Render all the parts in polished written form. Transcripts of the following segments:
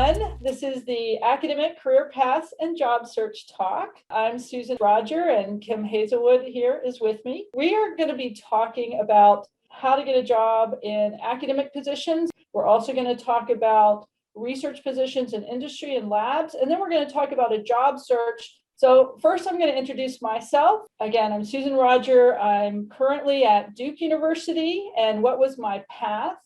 everyone. This is the Academic Career Paths and Job Search Talk. I'm Susan Roger, and Kim Hazelwood here is with me. We are going to be talking about how to get a job in academic positions. We're also going to talk about research positions in industry and labs, and then we're going to talk about a job search. So first, I'm going to introduce myself. Again, I'm Susan Roger. I'm currently at Duke University, and what was my path?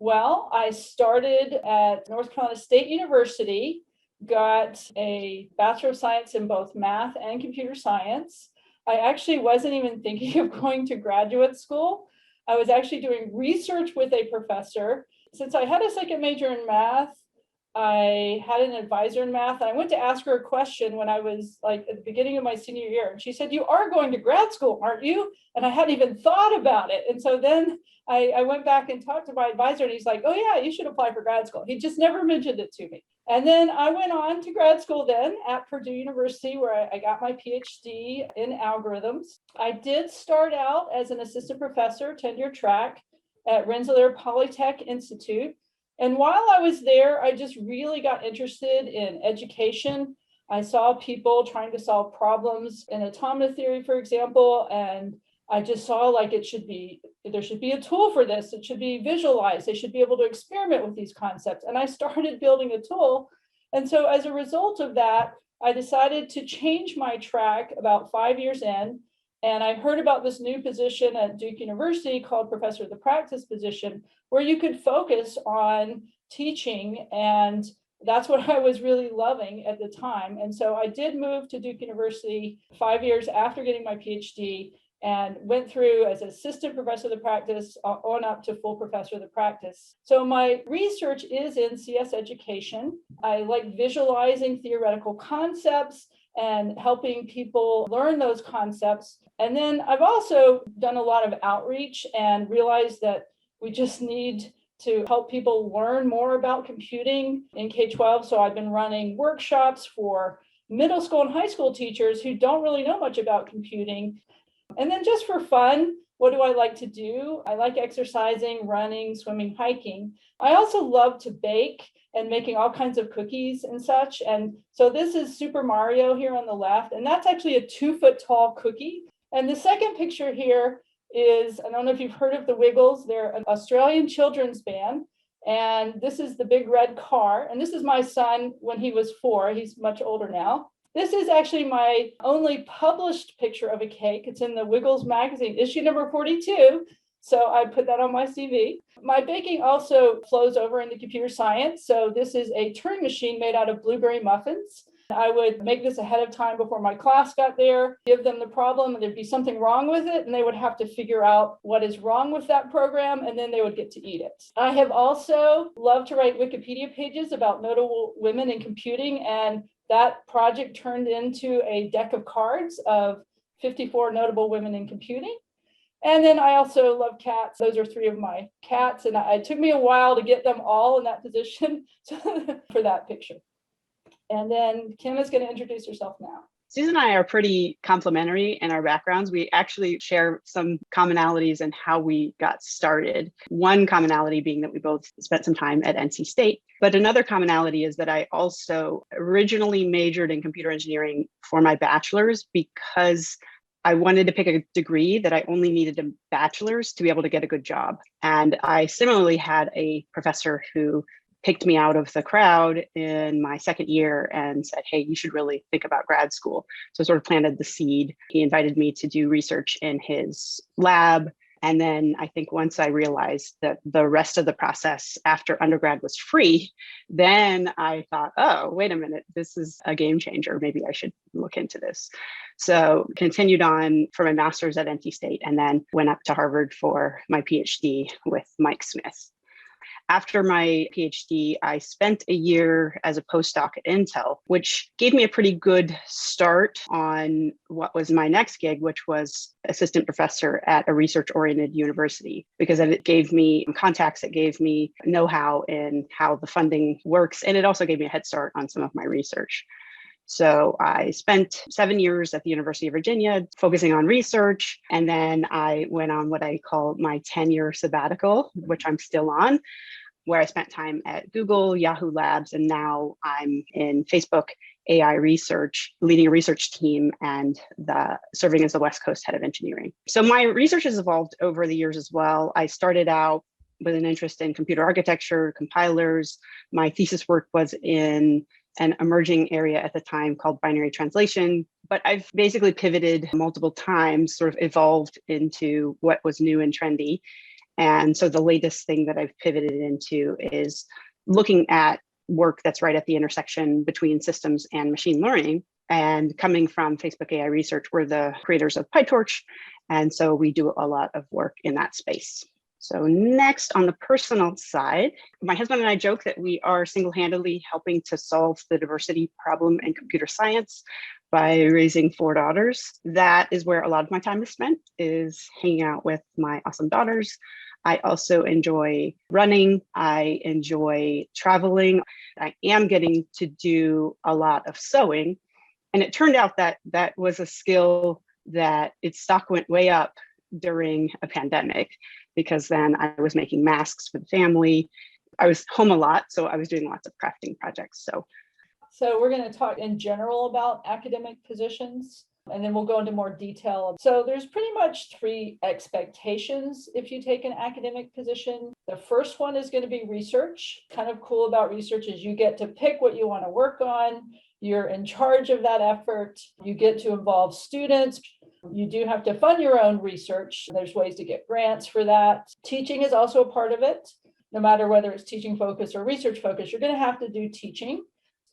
Well, I started at North Carolina State University, got a Bachelor of Science in both math and computer science. I actually wasn't even thinking of going to graduate school. I was actually doing research with a professor. Since I had a second major in math, I had an advisor in math, and I went to ask her a question when I was like at the beginning of my senior year. And she said, "You are going to grad school, aren't you?" And I hadn't even thought about it. And so then I went back and talked to my advisor, and he's like, "Oh yeah, you should apply for grad school." He just never mentioned it to me. And then I went on to grad school then at Purdue University, where I got my Ph.D. in algorithms. I did start out as an assistant professor, tenure track at Rensselaer Polytech Institute. And while I was there, I just really got interested in education. I saw people trying to solve problems in automata theory, for example, and I just saw like there should be a tool for this. It should be visualized. They should be able to experiment with these concepts. And I started building a tool. And so as a result of that, I decided to change my track about 5 years in. And I heard about this new position at Duke University called Professor of the Practice position, where you could focus on teaching. And that's what I was really loving at the time. And so I did move to Duke University 5 years after getting my PhD and went through as assistant professor of the practice on up to full professor of the practice. So my research is in CS education. I like visualizing theoretical concepts and helping people learn those concepts. And then I've also done a lot of outreach and realized that we just need to help people learn more about computing in K-12. So I've been running workshops for middle school and high school teachers who don't really know much about computing. And then just for fun, what do I like to do? I like exercising, running, swimming, hiking. I also love to bake and making all kinds of cookies and such. And so this is Super Mario here on the left, and that's actually a 2-foot tall cookie. And the second picture here is, I don't know if you've heard of the Wiggles. They're an Australian children's band. And this is the big red car. And this is my son when he was 4. He's much older now. This is actually my only published picture of a cake. It's in the Wiggles magazine, issue number 42. So I put that on my CV. My baking also flows over into computer science. So this is a Turing machine made out of blueberry muffins. I would make this ahead of time before my class got there, give them the problem, and there'd be something wrong with it, and they would have to figure out what is wrong with that program, and then they would get to eat it. I have also loved to write Wikipedia pages about notable women in computing, and that project turned into a deck of cards of 54 notable women in computing. And then I also love cats. Those are 3 of my cats, and it took me a while to get them all in that position for that picture. And then Kim is going to introduce herself now. Susan and I are pretty complementary in our backgrounds. We actually share some commonalities in how we got started. One commonality being that we both spent some time at NC State. But another commonality is that I also originally majored in computer engineering for my bachelor's because I wanted to pick a degree that I only needed a bachelor's to be able to get a good job. And I similarly had a professor who picked me out of the crowd in my second year and said, "Hey, you should really think about grad school." So sort of planted the seed. He invited me to do research in his lab. And then I think once I realized that the rest of the process after undergrad was free, then I thought, oh, wait a minute, this is a game changer. Maybe I should look into this. So continued on for my master's at NC State and then went up to Harvard for my PhD with Mike Smith. After my PhD, I spent a year as a postdoc at Intel, which gave me a pretty good start on what was my next gig, which was assistant professor at a research-oriented university, because it gave me contacts, it gave me know-how in how the funding works, and it also gave me a head start on some of my research. So I spent 7 years at the University of Virginia focusing on research. And then I went on what I call my 10-year sabbatical, which I'm still on. where I spent time at Google, Yahoo Labs, and now I'm in Facebook AI research, leading a research team and serving as the West Coast head of engineering. So my research has evolved over the years as well. I started out with an interest in computer architecture, compilers. My thesis work was in an emerging area at the time called binary translation, but I've basically pivoted multiple times, sort of evolved into what was new and trendy. And so the latest thing that I've pivoted into is looking at work that's right at the intersection between systems and machine learning. And coming from Facebook AI Research, we're the creators of PyTorch. And so we do a lot of work in that space. So next, on the personal side, my husband and I joke that we are single-handedly helping to solve the diversity problem in computer science by raising 4 daughters. That is where a lot of my time is spent, is hanging out with my awesome daughters. I also enjoy running. I enjoy traveling. I am getting to do a lot of sewing. And it turned out that that was a skill that its stock went way up during a pandemic, because then I was making masks for the family. I was home a lot, so I was doing lots of crafting projects. So we're going to talk in general about academic positions, and then we'll go into more detail. So there's pretty much 3 expectations if you take an academic position. The first one is going to be research. Kind of cool about research is you get to pick what you want to work on. You're in charge of that effort. You get to involve students. You do have to fund your own research. There's ways to get grants for that. Teaching is also a part of it. No matter whether it's teaching focus or research focus, you're going to have to do teaching.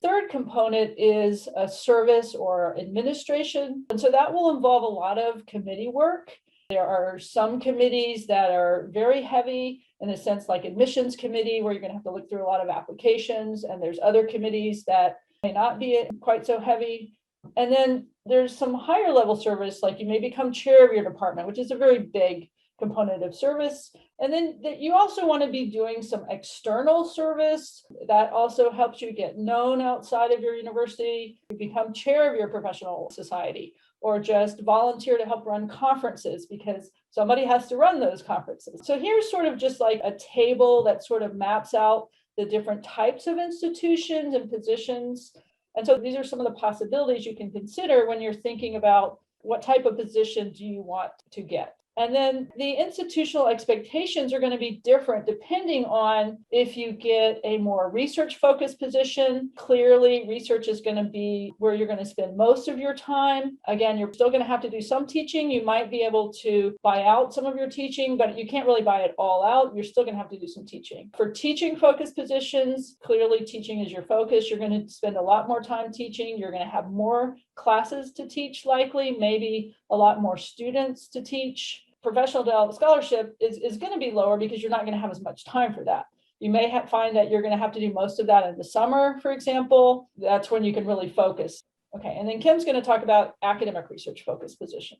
Third component is a service or administration. And so that will involve a lot of committee work. There are some committees that are very heavy in a sense, like admissions committee, where you're going to have to look through a lot of applications. And there's other committees that may not be quite so heavy. And then there's some higher level service, like you may become chair of your department, which is a very big component of service. And then that you also want to be doing some external service that also helps you get known outside of your university. You become chair of your professional society, or just volunteer to help run conferences because somebody has to run those conferences. So here's sort of just like a table that sort of maps out the different types of institutions and positions. And so these are some of the possibilities you can consider when you're thinking about what type of position do you want to get. And then the institutional expectations are going to be different depending on if you get a more research-focused position. Clearly, research is going to be where you're going to spend most of your time. Again, you're still going to have to do some teaching. You might be able to buy out some of your teaching, but you can't really buy it all out. You're still going to have to do some teaching. For teaching-focused positions, clearly teaching is your focus. You're going to spend a lot more time teaching. You're going to have more classes to teach, likely, maybe a lot more students to teach. Professional development scholarship is going to be lower because you're not going to have as much time for that. You may find that you're going to have to do most of that in the summer, for example. That's when you can really focus. Okay, and then Kim's going to talk about academic research focused position.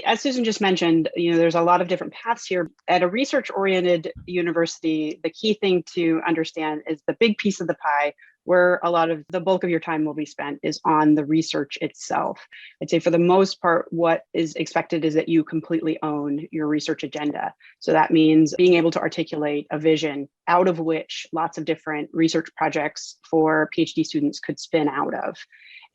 As Susan just mentioned, there's a lot of different paths here. At a research-oriented university, the key thing to understand is the big piece of the pie where a lot of the bulk of your time will be spent is on the research itself. I'd say for the most part, what is expected is that you completely own your research agenda. So that means being able to articulate a vision out of which lots of different research projects for PhD students could spin out of.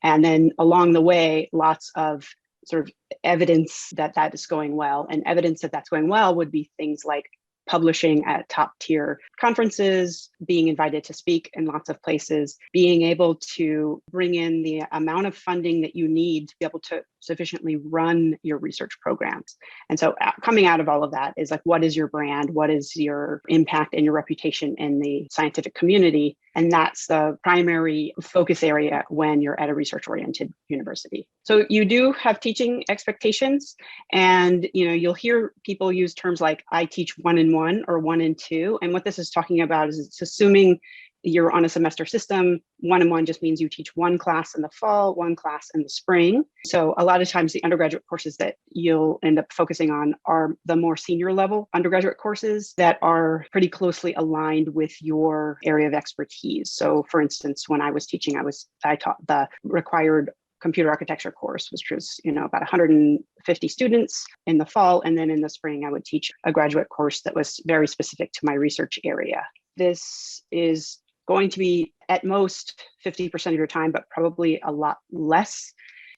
And then along the way, lots of sort of evidence that that is going well. And evidence that that's going well would be things like publishing at top tier conferences, being invited to speak in lots of places, being able to bring in the amount of funding that you need to be able to sufficiently run your research programs. And so coming out of all of that is like, what is your brand? What is your impact and your reputation in the scientific community? And that's the primary focus area when you're at a research-oriented university. So you do have teaching expectations, and you'll hear people use terms like I teach 1-in-1 or 1-in-2. And what this is talking about is it's assuming you're on a semester system. 1-in-1 just means you teach one class in the fall, one class in the spring. So a lot of times the undergraduate courses that you'll end up focusing on are the more senior level undergraduate courses that are pretty closely aligned with your area of expertise. So for instance, when I was teaching, I taught the required computer architecture course, which was, about 150 students in the fall. And then in the spring, I would teach a graduate course that was very specific to my research area. this is going to be at most 50% of your time, but probably a lot less.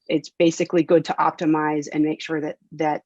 It's basically good to optimize and make sure that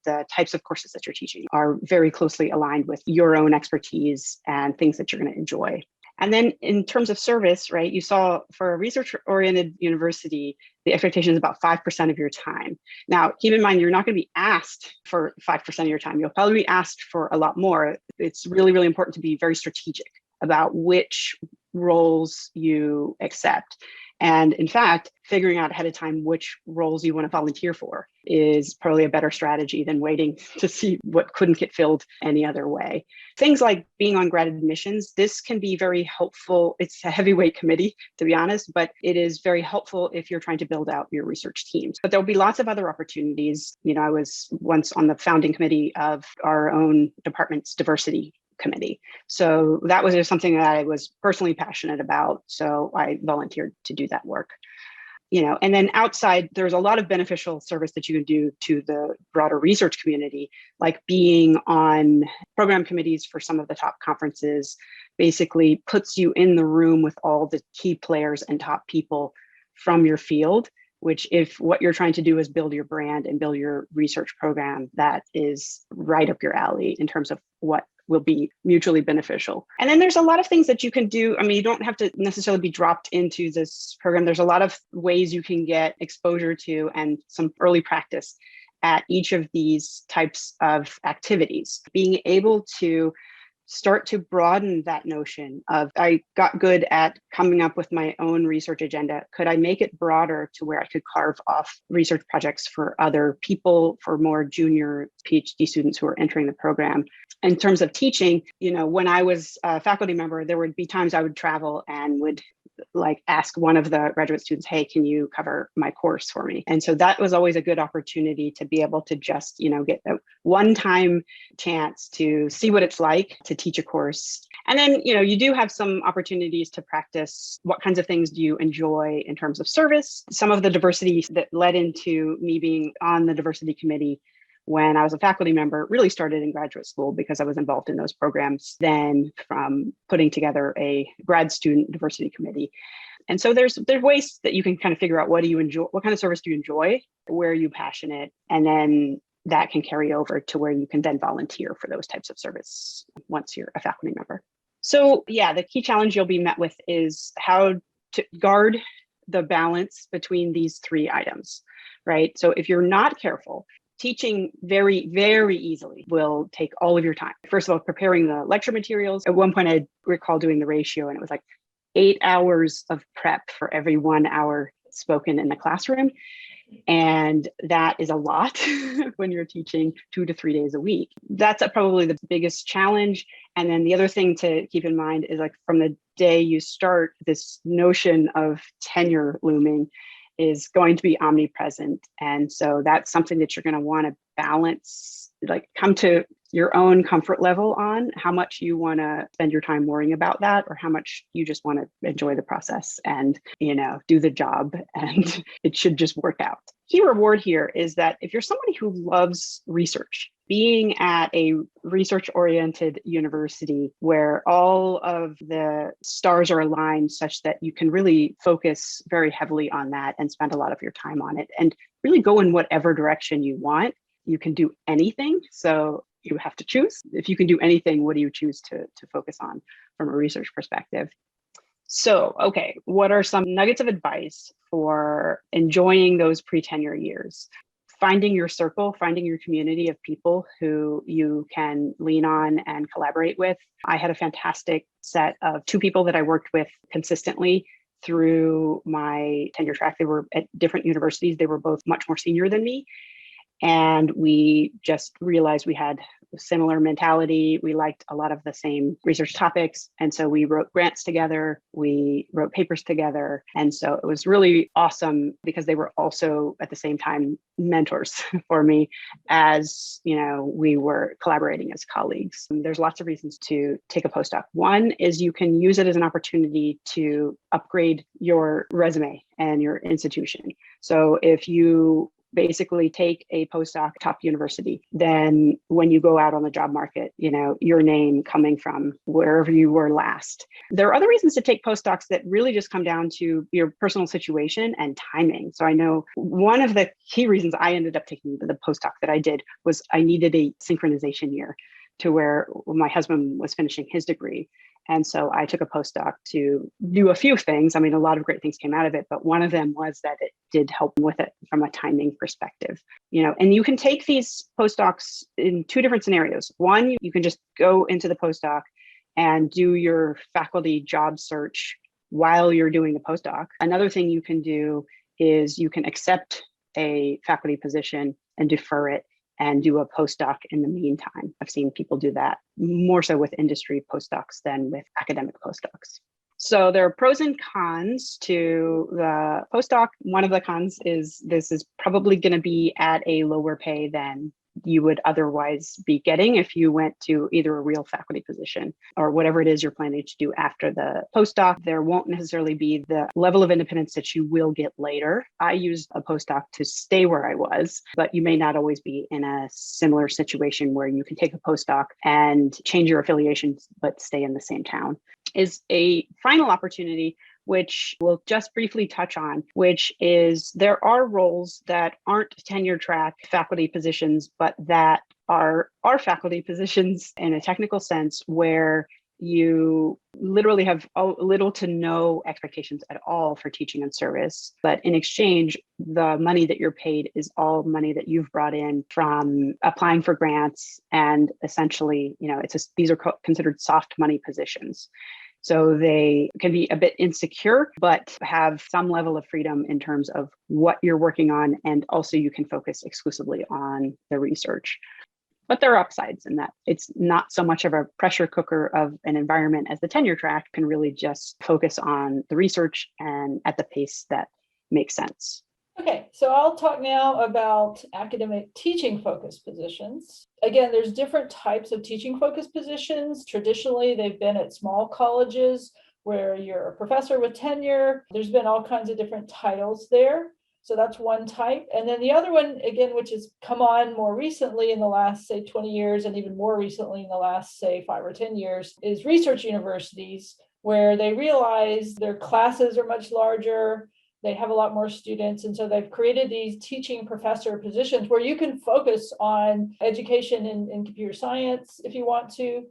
the types of courses that you're teaching are very closely aligned with your own expertise and things that you're going to enjoy. And then in terms of service, right, you saw for a research-oriented university, the expectation is about 5% of your time. Now, keep in mind, you're not going to be asked for 5% of your time. You'll probably be asked for a lot more. It's really, really important to be very strategic about which roles you accept. And in fact, figuring out ahead of time which roles you want to volunteer for is probably a better strategy than waiting to see what couldn't get filled any other way. Things like being on grad admissions, this can be very helpful. It's a heavyweight committee, to be honest, but it is very helpful if you're trying to build out your research teams. But there'll be lots of other opportunities. I was once on the founding committee of our own department's diversity committee. So that was just something that I was personally passionate about. So I volunteered to do that work. And then outside, there's a lot of beneficial service that you can do to the broader research community, like being on program committees for some of the top conferences, basically puts you in the room with all the key players and top people from your field, which if what you're trying to do is build your brand and build your research program, that is right up your alley in terms of what will be mutually beneficial. And then there's a lot of things that you can do. I mean, you don't have to necessarily be dropped into this program. There's a lot of ways you can get exposure to and some early practice at each of these types of activities. Being able to start to broaden that notion of, I got good at coming up with my own research agenda. Could I make it broader to where I could carve off research projects for other people, for more junior PhD students who are entering the program? In terms of teaching, when I was a faculty member, there would be times I would travel and would ask one of the graduate students, hey, can you cover my course for me? And so that was always a good opportunity to be able to just, get a one-time chance to see what it's like to teach a course. And then, you do have some opportunities to practice what kinds of things do you enjoy in terms of service. Some of the diversity that led into me being on the diversity committee when I was a faculty member really started in graduate school because I was involved in those programs then from putting together a grad student diversity committee. And so there's ways that you can kind of figure out what do you enjoy, what kind of service do you enjoy, where are you passionate, and then that can carry over to where you can then volunteer for those types of service once you're a faculty member. So yeah, the key challenge you'll be met with is how to guard the balance between these three items, right? So if you're not careful, teaching very, very easily will take all of your time. First of all, preparing the lecture materials. At one point, I recall doing the ratio, and it was like 8 hours of prep for every 1 hour spoken in the classroom. And that is a lot when you're teaching 2 to 3 days a week. That's probably the biggest challenge. And then the other thing to keep in mind is from the day you start, this notion of tenure looming is going to be omnipresent. And so that's something that you're going to want to balance, come to your own comfort level on how much you want to spend your time worrying about that, or how much you just want to enjoy the process and, do the job, and it should just work out. Key reward here is that if you're somebody who loves research, being at a research-oriented university where all of the stars are aligned such that you can really focus very heavily on that and spend a lot of your time on it and really go in whatever direction you want. You can do anything. So you have to choose. If you can do anything, what do you choose to focus on from a research perspective? So, okay, what are some nuggets of advice for enjoying those pre-tenure years? Finding your circle, finding your community of people who you can lean on and collaborate with. I had a fantastic set of 2 people that I worked with consistently through my tenure track. They were at different universities. They were both much more senior than me. And we just realized we had a similar mentality. We liked a lot of the same research topics. And so we wrote grants together, we wrote papers together. And so it was really awesome because they were also at the same time mentors for me as, we were collaborating as colleagues. And there's lots of reasons to take a postdoc. One is you can use it as an opportunity to upgrade your resume and your institution. So if you basically take a postdoc top university, then when you go out on the job market, your name coming from wherever you were last. There are other reasons to take postdocs that really just come down to your personal situation and timing. So I know one of the key reasons I ended up taking the postdoc that I did was I needed a synchronization year to where my husband was finishing his degree. And so I took a postdoc to do a few things. I mean, a lot of great things came out of it, but one of them was that it did help with it from a timing perspective. And you can take these postdocs in two different scenarios. One, you can just go into the postdoc and do your faculty job search while you're doing the postdoc. Another thing you can do is you can accept a faculty position and defer it and do a postdoc in the meantime. I've seen people do that more so with industry postdocs than with academic postdocs. So there are pros and cons to the postdoc. One of the cons is this is probably going to be at a lower pay than you would otherwise be getting if you went to either a real faculty position or whatever it is you're planning to do after the postdoc. There won't necessarily be the level of independence that you will get later. I used a postdoc to stay where I was, but you may not always be in a similar situation where you can take a postdoc and change your affiliations, but stay in the same town. Is a final opportunity which we'll just briefly touch on, which is there are roles that aren't tenure track faculty positions, but that are faculty positions in a technical sense where you literally have little to no expectations at all for teaching and service. But in exchange, the money that you're paid is all money that you've brought in from applying for grants. And essentially, these are considered soft money positions. So they can be a bit insecure, but have some level of freedom in terms of what you're working on. And also you can focus exclusively on the research. But there are upsides in that it's not so much of a pressure cooker of an environment as the tenure track can really just focus on the research and at the pace that makes sense. Okay, so I'll talk now about academic teaching focused positions. Again, there's different types of teaching focused positions. Traditionally, they've been at small colleges where you're a professor with tenure. There's been all kinds of different titles there. So that's one type. And then the other one, again, which has come on more recently in the last, say, 20 years, and even more recently in the last, say, 5 or 10 years, is research universities, where they realize their classes are much larger. They have a lot more students. And so they've created these teaching professor positions where you can focus on education in computer science if you want to.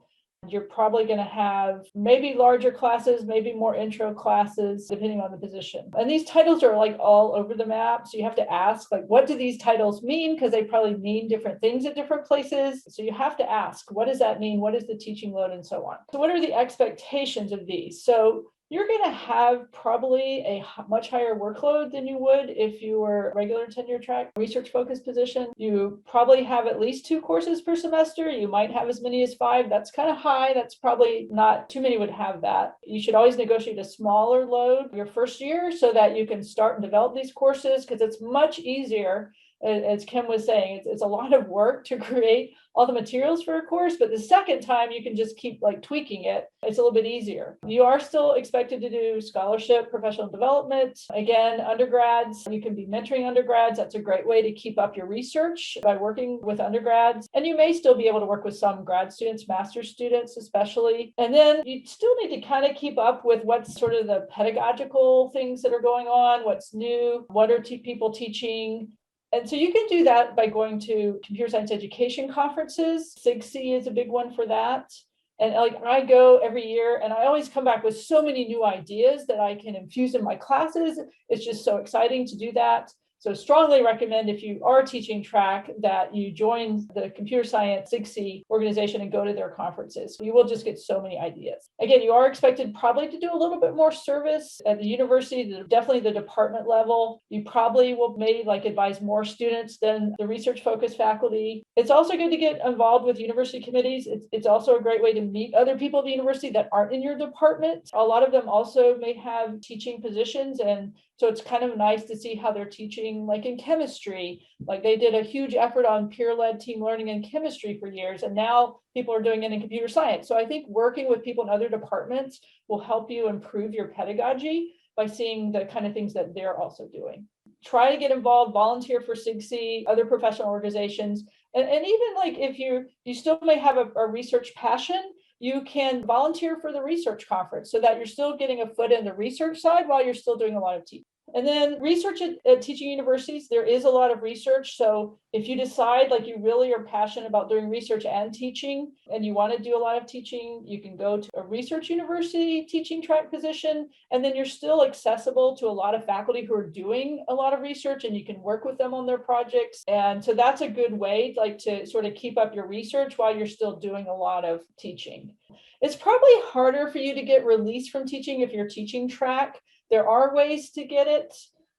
You're probably going to have maybe larger classes, maybe more intro classes, depending on the position. And these titles are like all over the map. So you have to ask, like, what do these titles mean? Because they probably mean different things at different places. So you have to ask, what does that mean? What is the teaching load and so on? So what are the expectations of these? So you're going to have probably a much higher workload than you would if you were a regular tenure track research focused position. You probably have at least 2 courses per semester. You might have as many as 5. That's kind of high. That's probably not too many would have that. You should always negotiate a smaller load your first year so that you can start and develop these courses, because it's much easier. As Kim was saying, it's a lot of work to create all the materials for a course, but the second time you can just keep tweaking it. It's a little bit easier. You are still expected to do scholarship, professional development. Again, undergrads, you can be mentoring undergrads. That's a great way to keep up your research by working with undergrads. And you may still be able to work with some grad students, master's students especially. And then you still need to kind of keep up with what's sort of the pedagogical things that are going on, what's new, what are people teaching. And so you can do that by going to computer science education conferences. SIGC is a big one for that. And I go every year and I always come back with so many new ideas that I can infuse in my classes. It's just so exciting to do that. So strongly recommend, if you are teaching track, that you join the computer science SIGC organization and go to their conferences. You will just get so many ideas. Again, you are expected probably to do a little bit more service at the university, definitely the department level. You probably will maybe advise more students than the research focused faculty. It's also good to get involved with university committees. It's also a great way to meet other people at the university that aren't in your department. A lot of them also may have teaching positions, and so it's kind of nice to see how they're teaching, in chemistry. They did a huge effort on peer-led team learning in chemistry for years, and now people are doing it in computer science. So I think working with people in other departments will help you improve your pedagogy by seeing the kind of things that they're also doing. try to get involved, volunteer for SIGC, other professional organizations. And even like if you still may have a research passion, you can volunteer for the research conference so that you're still getting a foot in the research side while you're still doing a lot of teaching. And then research at teaching universities, there is a lot of research. So if you decide like you really are passionate about doing research and teaching, and you want to do a lot of teaching, you can go to a research university teaching track position, and then you're still accessible to a lot of faculty who are doing a lot of research, and you can work with them on their projects. And so that's a good way like to sort of keep up your research while you're still doing a lot of teaching. It's probably harder for you to get released from teaching if you're teaching track. There are ways to get it.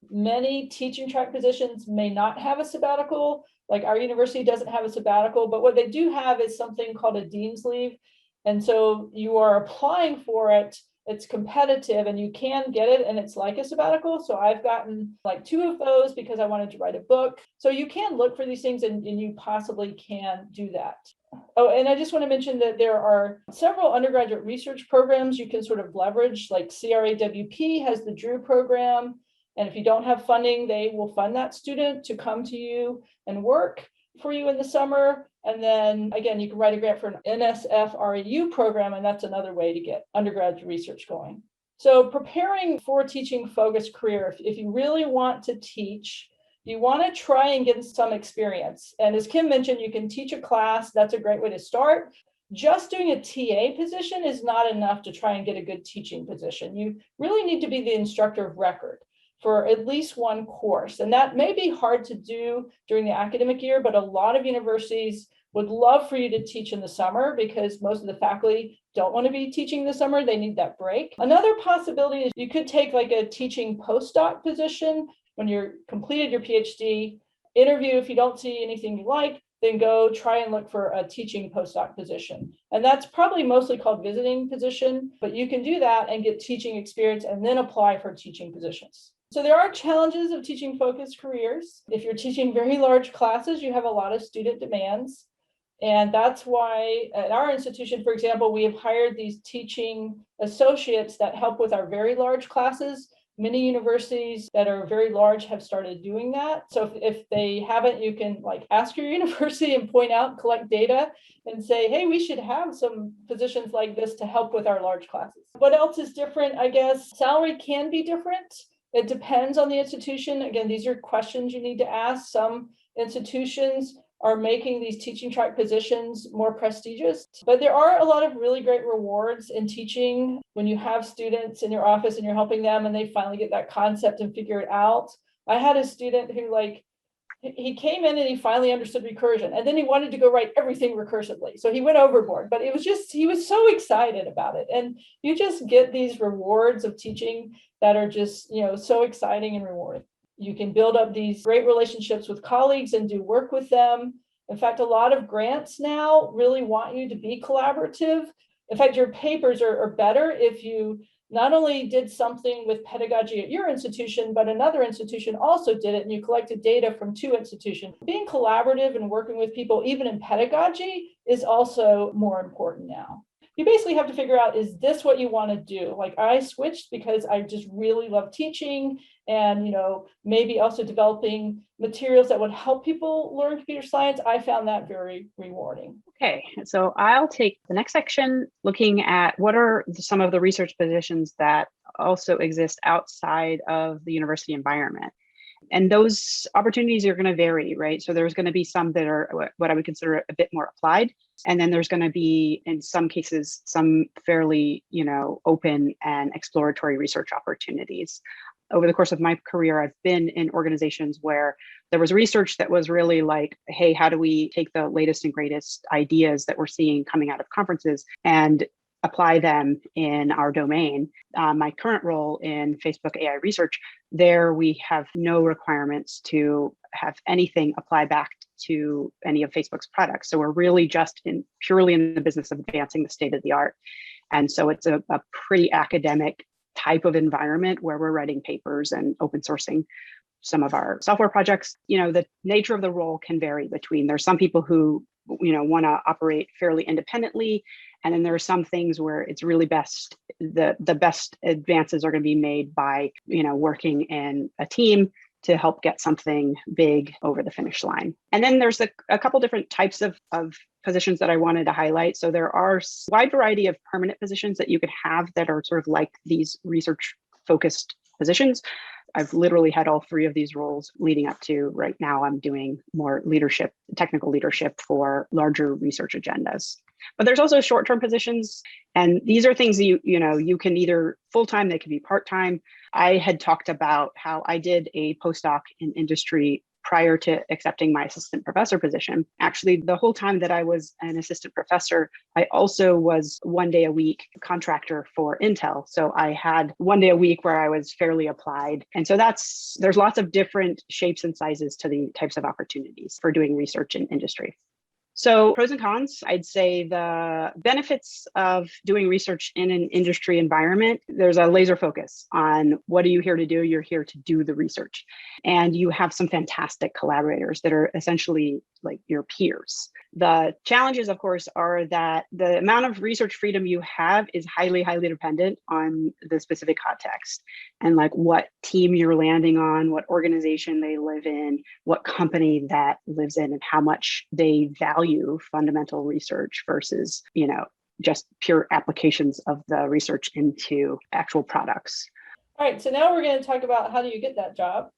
Many teaching track positions may not have a sabbatical. Like our university doesn't have a sabbatical, but what they do have is something called a dean's leave. And so you are applying for it. It's competitive and you can get it, and it's like a sabbatical. So I've gotten like 2 of those because I wanted to write a book. So you can look for these things, and you possibly can do that. Oh, and I just want to mention that there are several undergraduate research programs you can sort of leverage, like CRAWP has the Drew program. And if you don't have funding, they will fund that student to come to you and work for you in the summer. And then again, you can write a grant for an NSF-REU program, and that's another way to get undergraduate research going. So preparing for a teaching focused career, if you really want to teach, you want to try and get some experience. And as Kim mentioned, you can teach a class. That's a great way to start. Just doing a TA position is not enough to try and get a good teaching position. You really need to be the instructor of record for at least one course. And that may be hard to do during the academic year, but a lot of universities would love for you to teach in the summer because most of the faculty don't want to be teaching this summer. They need that break. Another possibility is you could take like a teaching postdoc position when you're completed your PhD, interview. If you don't see anything you like, then go try and look for a teaching postdoc position. And that's probably mostly called visiting position, but you can do that and get teaching experience and then apply for teaching positions. So there are challenges of teaching focused careers. If you're teaching very large classes, you have a lot of student demands. And that's why at our institution, for example, we have hired these teaching associates that help with our very large classes. Many universities that are very large have started doing that. So if they haven't, you can like ask your university and point out, collect data and say, hey, we should have some positions like this to help with our large classes. What else is different? I guess salary can be different. It depends on the institution. Again, these are questions you need to ask. Some institutions are making these teaching track positions more prestigious. But there are a lot of really great rewards in teaching when you have students in your office and you're helping them and they finally get that concept and figure it out. I had a student who he came in and he finally understood recursion, and then he wanted to go write everything recursively. So he went overboard, but he was so excited about it. And you just get these rewards of teaching that are just, so exciting and rewarding. You can build up these great relationships with colleagues and do work with them. In fact, a lot of grants now really want you to be collaborative. In fact, your papers are better if you not only did something with pedagogy at your institution, but another institution also did it, and you collected data from 2 institutions. Being collaborative and working with people, even in pedagogy, is also more important now. You basically have to figure out, is this what you want to do? Like I switched because I just really love teaching and, maybe also developing materials that would help people learn computer science. I found that very rewarding. Okay, so I'll take the next section looking at what are some of the research positions that also exist outside of the university environment. And those opportunities are going to vary, right? So there's going to be some that are what I would consider a bit more applied. And then there's going to be, in some cases, some fairly, open and exploratory research opportunities. Over the course of my career, I've been in organizations where there was research that was really like, hey, how do we take the latest and greatest ideas that we're seeing coming out of conferences and apply them in our domain. My current role in Facebook AI research, there we have no requirements to have anything apply back to any of Facebook's products. So we're really just purely in the business of advancing the state of the art. And so it's a pretty academic type of environment where we're writing papers and open sourcing some of our software projects. The nature of the role can vary between, there's some people who want to operate fairly independently. And then there are some things where it's really best, the best advances are going to be made by, working in a team to help get something big over the finish line. And then there's a couple different types of positions that I wanted to highlight. So there are a wide variety of permanent positions that you could have that are sort of like these research focused positions. I've literally had all three of these roles leading up to right now. I'm doing more leadership, technical leadership for larger research agendas. But there's also short-term positions, and these are things that you can either full-time, they can be part-time. I had talked about how I did a postdoc in industry prior to accepting my assistant professor position. Actually, the whole time that I was an assistant professor, I also was 1 day a week contractor for Intel. So I had 1 day a week where I was fairly applied. And so there's lots of different shapes and sizes to the types of opportunities for doing research in industry. So pros and cons, I'd say the benefits of doing research in an industry environment, there's a laser focus on what are you here to do? You're here to do the research. And you have some fantastic collaborators that are essentially like your peers. The challenges, of course, are that the amount of research freedom you have is highly, highly dependent on the specific context and like what team you're landing on, what organization they live in, what company that lives in, and how much they value fundamental research versus, just pure applications of the research into actual products. All right, so now we're going to talk about how do you get that job,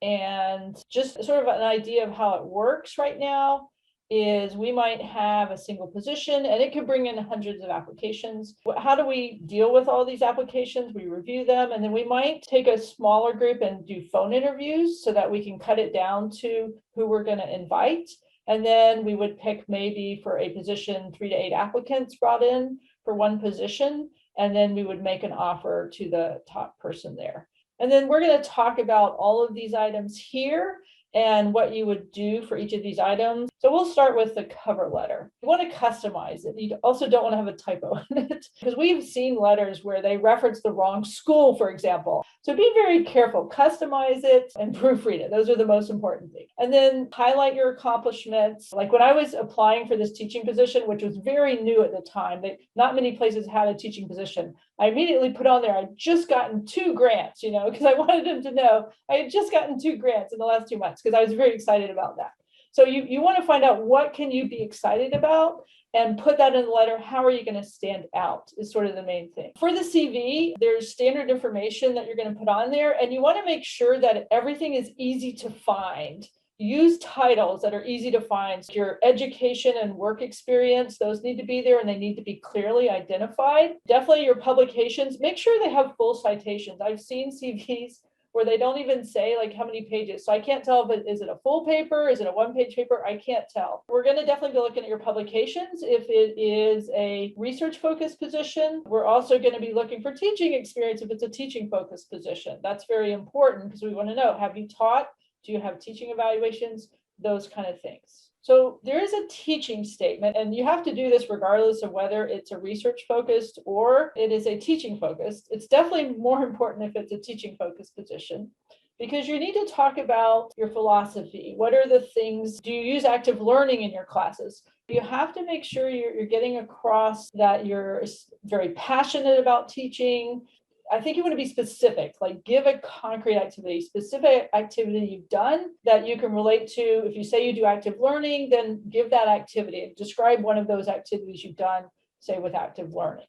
and just sort of an idea of how it works right now is we might have a single position and it could bring in hundreds of applications. How do we deal with all these applications? We review them, and then we might take a smaller group and do phone interviews so that we can cut it down to who we're going to invite. And then we would pick maybe for a position 3 to 8 applicants brought in for one position, and then we would make an offer to the top person there. And then we're going to talk about all of these items here and what you would do for each of these items. So we'll start with the cover letter. You want to customize it. You also don't want to have a typo in it, because we've seen letters where they reference the wrong school, for example. So be very careful, customize it and proofread it. Those are the most important things. And then highlight your accomplishments. Like when I was applying for this teaching position, which was very new at the time, not many places had a teaching position. I immediately put on there, I'd just gotten 2 grants, because I wanted them to know I had just gotten 2 grants in the last 2 months, because I was very excited about that. So you want to find out what can you be excited about and put that in the letter. How are you going to stand out is sort of the main thing. For the CV, there's standard information that you're going to put on there, and you want to make sure that everything is easy to find. Use titles that are easy to find. Your education and work experience, those need to be there and they need to be clearly identified. Definitely your publications, make sure they have full citations. I've seen CVs where they don't even say like how many pages. So I can't tell if is it a full paper, is it a 1-page paper? I can't tell. We're going to definitely be looking at your publications. If it is a research focused position, we're also going to be looking for teaching experience if it's a teaching focused position. That's very important because we want to know, have you taught? Do you have teaching evaluations? Those kind of things. So there is a teaching statement, and you have to do this regardless of whether it's a research focused or it is a teaching focused. It's definitely more important if it's a teaching focused position, because you need to talk about your philosophy. What are the things? Do you use active learning in your classes? You have to make sure you're getting across that you're very passionate about teaching. I think you want to be specific, like give a concrete activity, specific activity you've done that you can relate to. If you say you do active learning, then give that activity. Describe one of those activities you've done, say with active learning.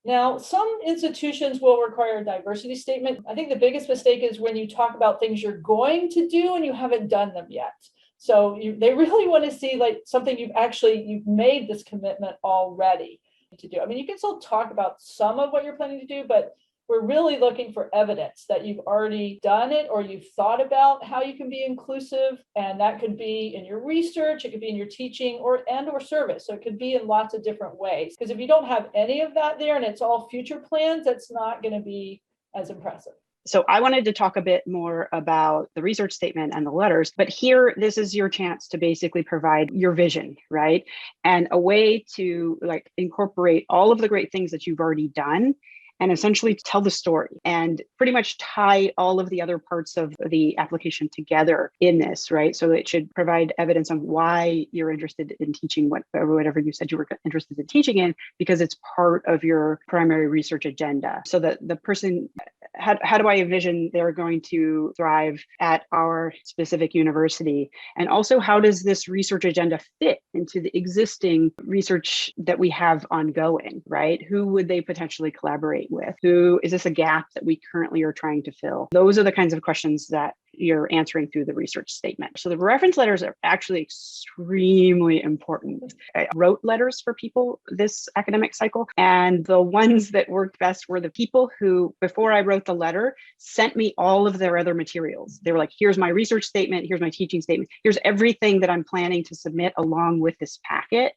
Now, some institutions will require a diversity statement. I think the biggest mistake is when you talk about things you're going to do and you haven't done them yet. So they really want to see like something you've made this commitment already to do. I mean, you can still talk about some of what you're planning to do, but we're really looking for evidence that you've already done it or you've thought about how you can be inclusive. And that could be in your research, it could be in your teaching or service. So it could be in lots of different ways. Because if you don't have any of that there and it's all future plans, that's not going to be as impressive. So I wanted to talk a bit more about the research statement and the letters, but here, this is your chance to basically provide your vision, right? And a way to like incorporate all of the great things that you've already done and essentially tell the story and pretty much tie all of the other parts of the application together in this, right? So it should provide evidence on why you're interested in teaching whatever you said you were interested in teaching in, because it's part of your primary research agenda. So that the person, how do I envision they're going to thrive at our specific university? And also, how does this research agenda fit into the existing research that we have ongoing, right? Who would they potentially collaborate with? Who is this a gap that we currently are trying to fill? Those are the kinds of questions that you're answering through the research statement. So the reference letters are actually extremely important. I wrote letters for people this academic cycle, and the ones that worked best were the people who, before I wrote the letter, sent me all of their other materials. They were like, here's my research statement, here's my teaching statement, here's everything that I'm planning to submit along with this packet,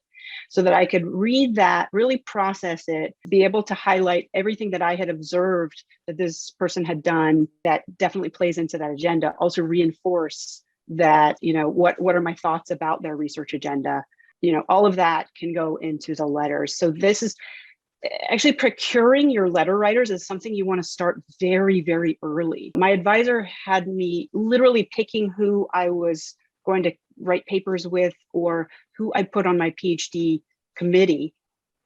so that I could read that, really process it, be able to highlight everything that I had observed that this person had done that definitely plays into that agenda, also reinforce that, what are my thoughts about their research agenda? All of that can go into the letters. So this is actually procuring your letter writers is something you want to start very, very early. My advisor had me literally picking who I was going to write papers with or who I put on my PhD committee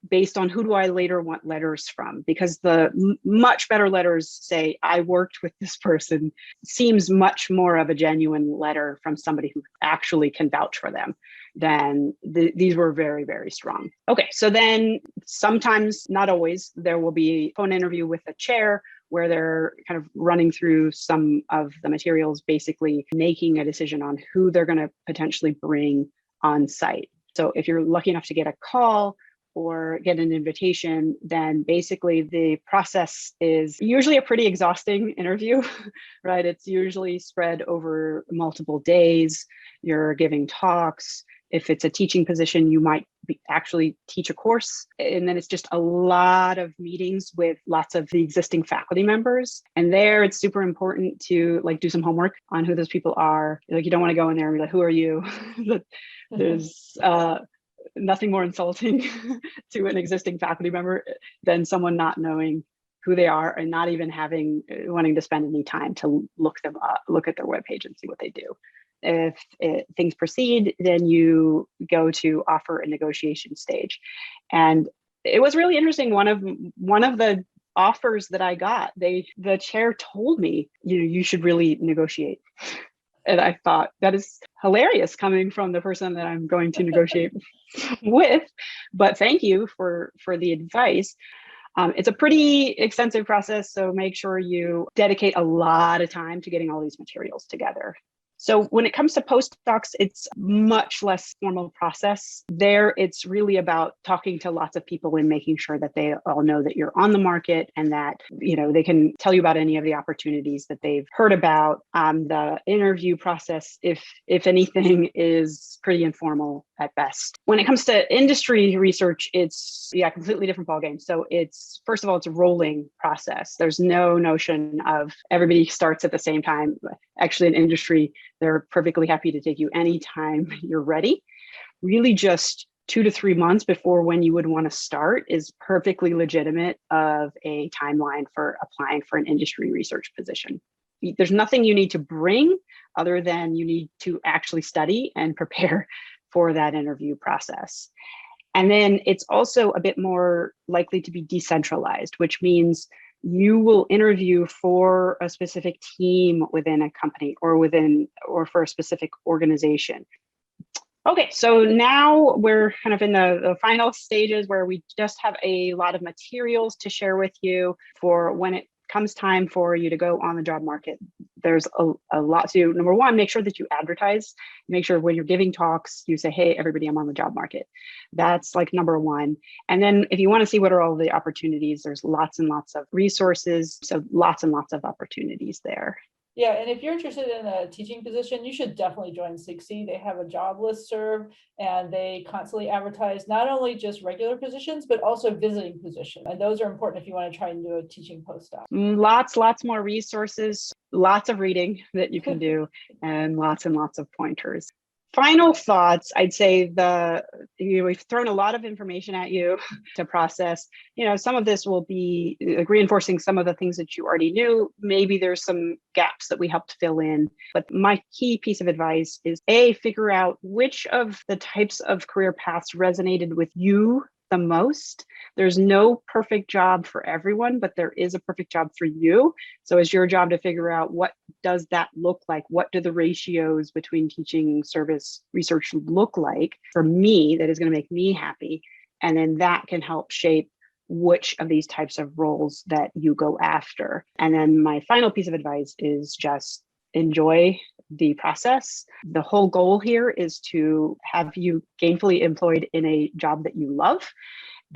based on who do I later want letters from, because the much better letters say, I worked with this person, seems much more of a genuine letter from somebody who actually can vouch for them than these were very, very strong. Okay, so then sometimes, not always, there will be a phone interview with a chair where they're kind of running through some of the materials, basically making a decision on who they're going to potentially bring on site. So if you're lucky enough to get a call or get an invitation, then basically the process is usually a pretty exhausting interview, right? It's usually spread over multiple days. You're giving talks. If it's a teaching position, you might actually teach a course. And then it's just a lot of meetings with lots of the existing faculty members. And there it's super important to do some homework on who those people are. You don't want to go in there and be like, who are you? There's nothing more insulting to an existing faculty member than someone not knowing who they are and not even wanting to spend any time to look them up, look at their webpage and see what they do. If things proceed, then you go to offer and negotiation stage. And it was really interesting. One of the offers that I got, the chair told me, you should really negotiate. And I thought, that is hilarious coming from the person that I'm going to negotiate with. But thank you for the advice. It's a pretty extensive process, so make sure you dedicate a lot of time to getting all these materials together. So when it comes to postdocs, it's much less formal process. There, it's really about talking to lots of people and making sure that they all know that you're on the market and that, they can tell you about any of the opportunities that they've heard about. The interview process, if anything, is pretty informal at best. When it comes to industry research, it's a completely different ballgame. So first of all, it's a rolling process. There's no notion of everybody starts at the same time. Actually, in industry, they're perfectly happy to take you anytime you're ready. Really just 2 to 3 months before when you would want to start is perfectly legitimate of a timeline for applying for an industry research position. There's nothing you need to bring other than you need to actually study and prepare for that interview process. And then it's also a bit more likely to be decentralized, which means you will interview for a specific team within a company or for a specific organization. Okay, so now we're kind of in the final stages where we just have a lot of materials to share with you for when it comes time for you to go on the job market. There's a lot to do. Number one, make sure that you advertise. Make sure when you're giving talks, you say, hey, everybody, I'm on the job market. That's number one. And then if you want to see what are all the opportunities, there's lots and lots of resources. So lots and lots of opportunities there. Yeah, and if you're interested in a teaching position, you should definitely join SIGSI. They have a job listserv and they constantly advertise not only just regular positions, but also visiting positions. And those are important if you want to try and do a teaching postdoc. Lots more resources, lots of reading that you can do, and lots of pointers. Final thoughts, I'd say we've thrown a lot of information at you to process. Some of this will be reinforcing some of the things that you already knew. Maybe there's some gaps that we helped fill in. But my key piece of advice is figure out which of the types of career paths resonated with you the most. There's no perfect job for everyone, but there is a perfect job for you. So it's your job to figure out, what does that look like? What do the ratios between teaching, service, research look like for me that is going to make me happy? And then that can help shape which of these types of roles that you go after. And then my final piece of advice is just enjoy the process. The whole goal here is to have you gainfully employed in a job that you love.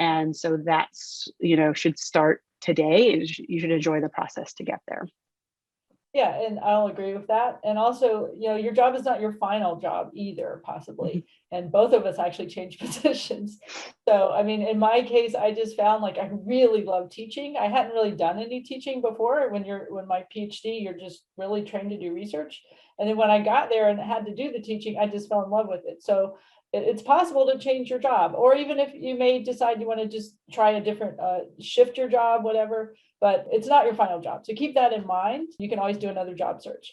And so that's, should start today. You should enjoy the process to get there. Yeah, and I'll agree with that. And also, your job is not your final job either, possibly. And both of us actually changed positions. So, I mean, in my case, I just found like I really love teaching. I hadn't really done any teaching before. When my Ph.D, you're just really trained to do research. And then when I got there and had to do the teaching, I just fell in love with it. So it's possible to change your job, or even if you may decide you want to just try a different, shift your job, whatever, but it's not your final job. So keep that in mind. You can always do another job search.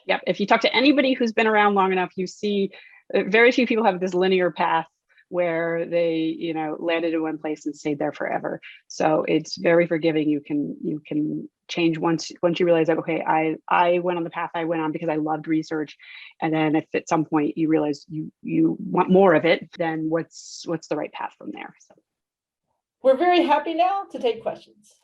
Yep. If you talk to anybody who's been around long enough, you see very few people have this linear path where they, landed in one place and stayed there forever. So it's very forgiving. You can change once you realize that, okay, I went on the path I went on because I loved research. And then if at some point you realize you want more of it, then what's the right path from there? So we're very happy now to take questions.